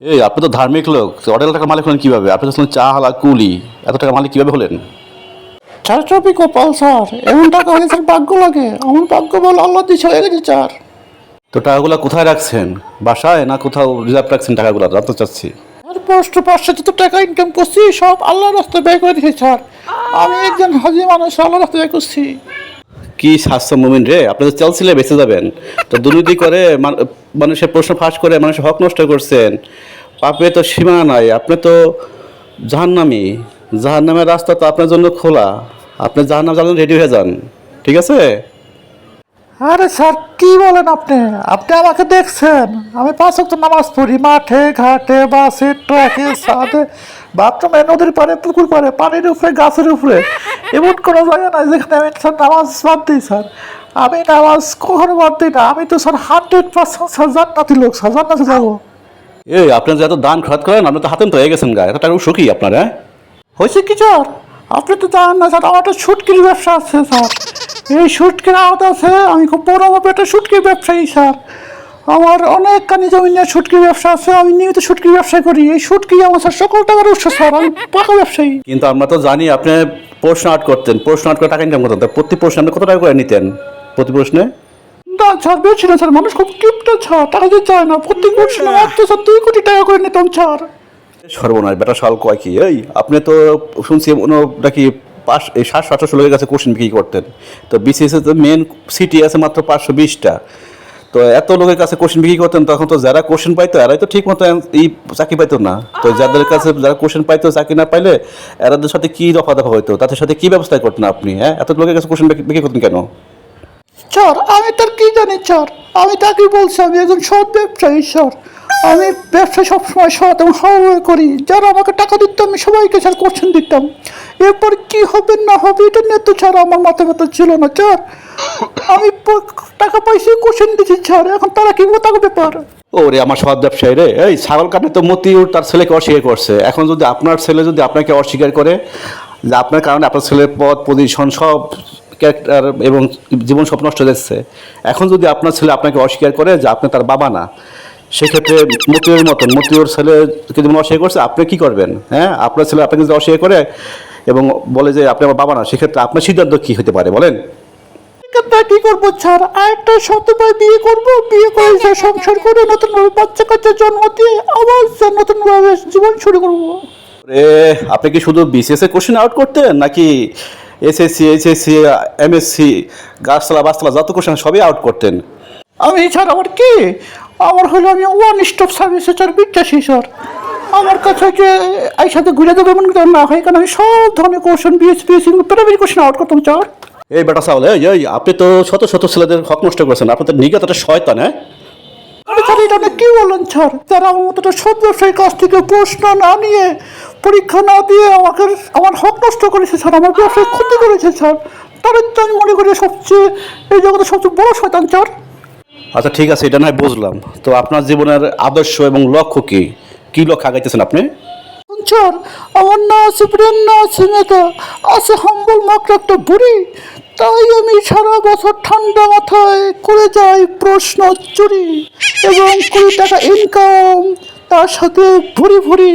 এই আপনি তো ধার্মিক লোক, অর্ডার টাকা মালিক হলেন কিভাবে? আপনি তো চা হালা কুলি, এত টাকা মালিক কিভাবে হলেন? চার ট্রফি কপাল স্যার, এমন টাকা হলে স্যার ভাগ্য লাগে। আমার ভাগ্য বল আল্লাহ দিয়ে হয়ে গেছে স্যার। তো টাকাগুলো কোথায় রাখছেন? বাসায় না কোথাও রিজার্ভ রাখছেন টাকাগুলো? জানতে চাচ্ছি। আর পোস্ট 500 যত টাকা ইনকাম করছি সব আল্লাহর রাস্তায় ব্যয় করে দিয়েছি স্যার। আমি একজন হাজি মানুষ, আল্লাহর রাস্তায় ব্যয় করছি। কি স্বাস্থ্য মুমিন রে, আপনি তো চালছিলে বেঁচে যাবেন, তো দুর্নীতি করে মানুষের প্রশ্ন ফাঁস করে মানুষের হক নষ্ট করছেন। পাপে তো সীমা নাই, আপনি তো জাহান্নামী। জাহান্নামের রাস্তা তো আপনার জন্য খোলা। আপনি জাহান্নাম যাবেন, রেডি হয়ে যান, ঠিক আছে? আরে স্যার কি বলেন আপনি? আপনি আমাকে দেখছেন, আমি 5 ওয়াক্ত নামাজ পড়ি মাঠে ঘাটে বাসে ট্রাকে ছাদে বাথরুমে নদীর পাড়ে পুকুর পাড়ে পানির উপরে গাছের উপরে। এমন কোনো জায়গা নাই যেখানে আমি স্যার নামাজ বাদ দিই স্যার। আমি নামাজ কখনো বাদ দিই না। আমি তো স্যার 100% স্যার জান্নাতি লোক স্যার, জান্নাতে যাবো। এই আপনি যে এত দান খরচ করেন, আপনি তো হাতেন তো হয়ে গেছেন গা, এত টাকা সুখী আপনার, হ্যাঁ? হয়েছে কি স্যার? আপনি তো জানেন না স্যার, আমার একটা শুটকির ব্যবসা আছে স্যার। এই শুটকির আওতা আছে, আমি খুব বড় ভাবে একটা শুটকির ব্যবসায়ী স্যার। আমার অনেক কানি জমি নিয়ে শুটকির ব্যবসা আছে, আমি নিয়মিত শুটকির ব্যবসা করি। এই শুটকি আমার স্যার সকল টাকার উৎস স্যার, আমি পাকা ব্যবসায়ী। কিন্তু আমরা তো জানি আপনি প্রশ্ন আর্ট করতেন, প্রশ্ন আর্ট করে টাকা ইনকাম করতেন। তা প্রতি প্রশ্নে আপনি কত টাকা করে নিতেন প্রতি প্রশ্নে? না স্যার বেশি না স্যার, মানুষ খুব কিপটা স্যার, টাকা দিতে চায় না। প্রত্যেক বছর মাত্র স্যার 2 কোটি টাকা করে নিতাম স্যার। সর্বনাশ, বেটা সাল কয় কি! এই আপনি তো শুনছি নাকি 700-800 লোকের কাছে কোশ্চেন বিক্রি করতেন। তো বিসিএস তো মেন সিটি আছে মাত্র 520টা। তো এত লোকের কাছে কোশ্চেন বিক্রি করতেন, তখন তো যারা কোশ্চেন পাইতো এরাই তো ঠিক মতো চাকরি পাইতো না। তো যাদের কাছে যারা কোশ্চেন পাইতো চাকরি না পাইলে এরাদের সাথে কি দফা দফা হইতো, তাদের সাথে কি ব্যবস্থা করতেন আপনি? হ্যাঁ, এত লোকের কাছে কোশ্চেন বিক্রি করতেন কেন? স্যার আমি তার কি জানি স্যার, আমি তাকে বলছি আমি একজন সৎ ব্যবসায়ী স্যার। আমি ব্যবসা সবসময় সৎ এবং হাওয়া করি। যারা আমাকে টাকা দিত আমি সবাইকে স্যার কোশ্চেন দিতাম। এরপর কি হবে না হবে এটা নিয়ে তো স্যার আমার মাথা ব্যথা ছিল না স্যার। আমি টাকা পাইছি কোশ্চেন দিচ্ছি স্যার, এখন তারা কি তাকে ব্যাপার। ওরে আমার সৎ ব্যবসায়ী রে! এই ছাগল কাটে তো মতিউর তার ছেলেকে অস্বীকার করছে। এখন যদি আপনার ছেলে যদি আপনাকে অস্বীকার করে, যে আপনার কারণে আপনার ছেলের পদ পজিশন সব ক্যারেক্টার এবং জীবন সব নষ্ট হয়ে যাচ্ছে, এখন যদি আপনার ছেলে আপনাকে অস্বীকার করে যে আপনি তার বাবা না, সেক্ষেত্রে মতিউর মতন মতিউর ছেলেকে যেমন অস্বীকার করছে, আপনি কি করবেন? হ্যাঁ, আপনার ছেলে আপনাকে যদি অস্বীকার করে এবং বলে যে আপনি আমার বাবা না, সেক্ষেত্রে আপনার সিদ্ধান্ত কী হতে পারে বলেন? কি করবো স্যার, আরেকটা সৎ ভাই বিয়ে করবো, বিয়ে করে স্যার সংসার করে নতুন ভাবে বাচ্চা কাচ্চা জন্ম দিয়ে আবার স্যার নতুন ভাবে জীবন শুরু করবো। এ, আপনি কি শুধু বিসিএস এর কোশ্চেন আউট করতেন, নাকি এসএসসি এইচএসসি এমএসসি গাছতলা বাসতলা যত কোশ্চেন সবই আউট করতেন? আমি স্যার আমার কি, আমার হলো আমি ওয়ান স্টপ সার্ভিসে স্যার বিশ্বাসী স্যার। আমার কাছে যে এই সাথে ঘুরে দেবে এমন কিছু না হয়, কারণ আমি সব ধরনের কোশ্চেন বিএসপিএসসি প্রাইমারি কোশ্চেন আউট করতাম স্যার। এই বেটা সাহলে, এই আপনি তো শত শত ছেলেদের হক নষ্ট করেছেন। আপনি তো নিগাত একটা শয়তান, হ্যাঁ? আরে স্যার এটা কি বলেন স্যার? যারা আমার মতো সৎ ব্যবসায়ীর কাছ থেকে প্রশ্ন না নিয়ে পরীক্ষা না দিয়ে আমাকে আমার হক নষ্ট করেছে স্যার, আমার ব্যবসায় ক্ষতি করেছে স্যার, তাদের তো আমি মনে করি সবচেয়ে এই জগতের সবচেয়ে বড় শয়তান স্যার। আচ্ছা ঠিক আছে, এটা নয় বুঝলাম। তো আপনার জীবনের আদর্শ এবং লক্ষ্য কি? কি লক্ষ্য আগাইতেছেন আপনি? স্যার আমার না আছে ব্রেন, না আছে মেধা, আছে হাম্বল মাত্র একটা বুড়ি। তাই আমি সারা বছর ঠান্ডা মাথায় করে যাই প্রশ্ন চুরি এবং 20 টাকা ইনকাম, তার সাথে ভুরি ভুরি।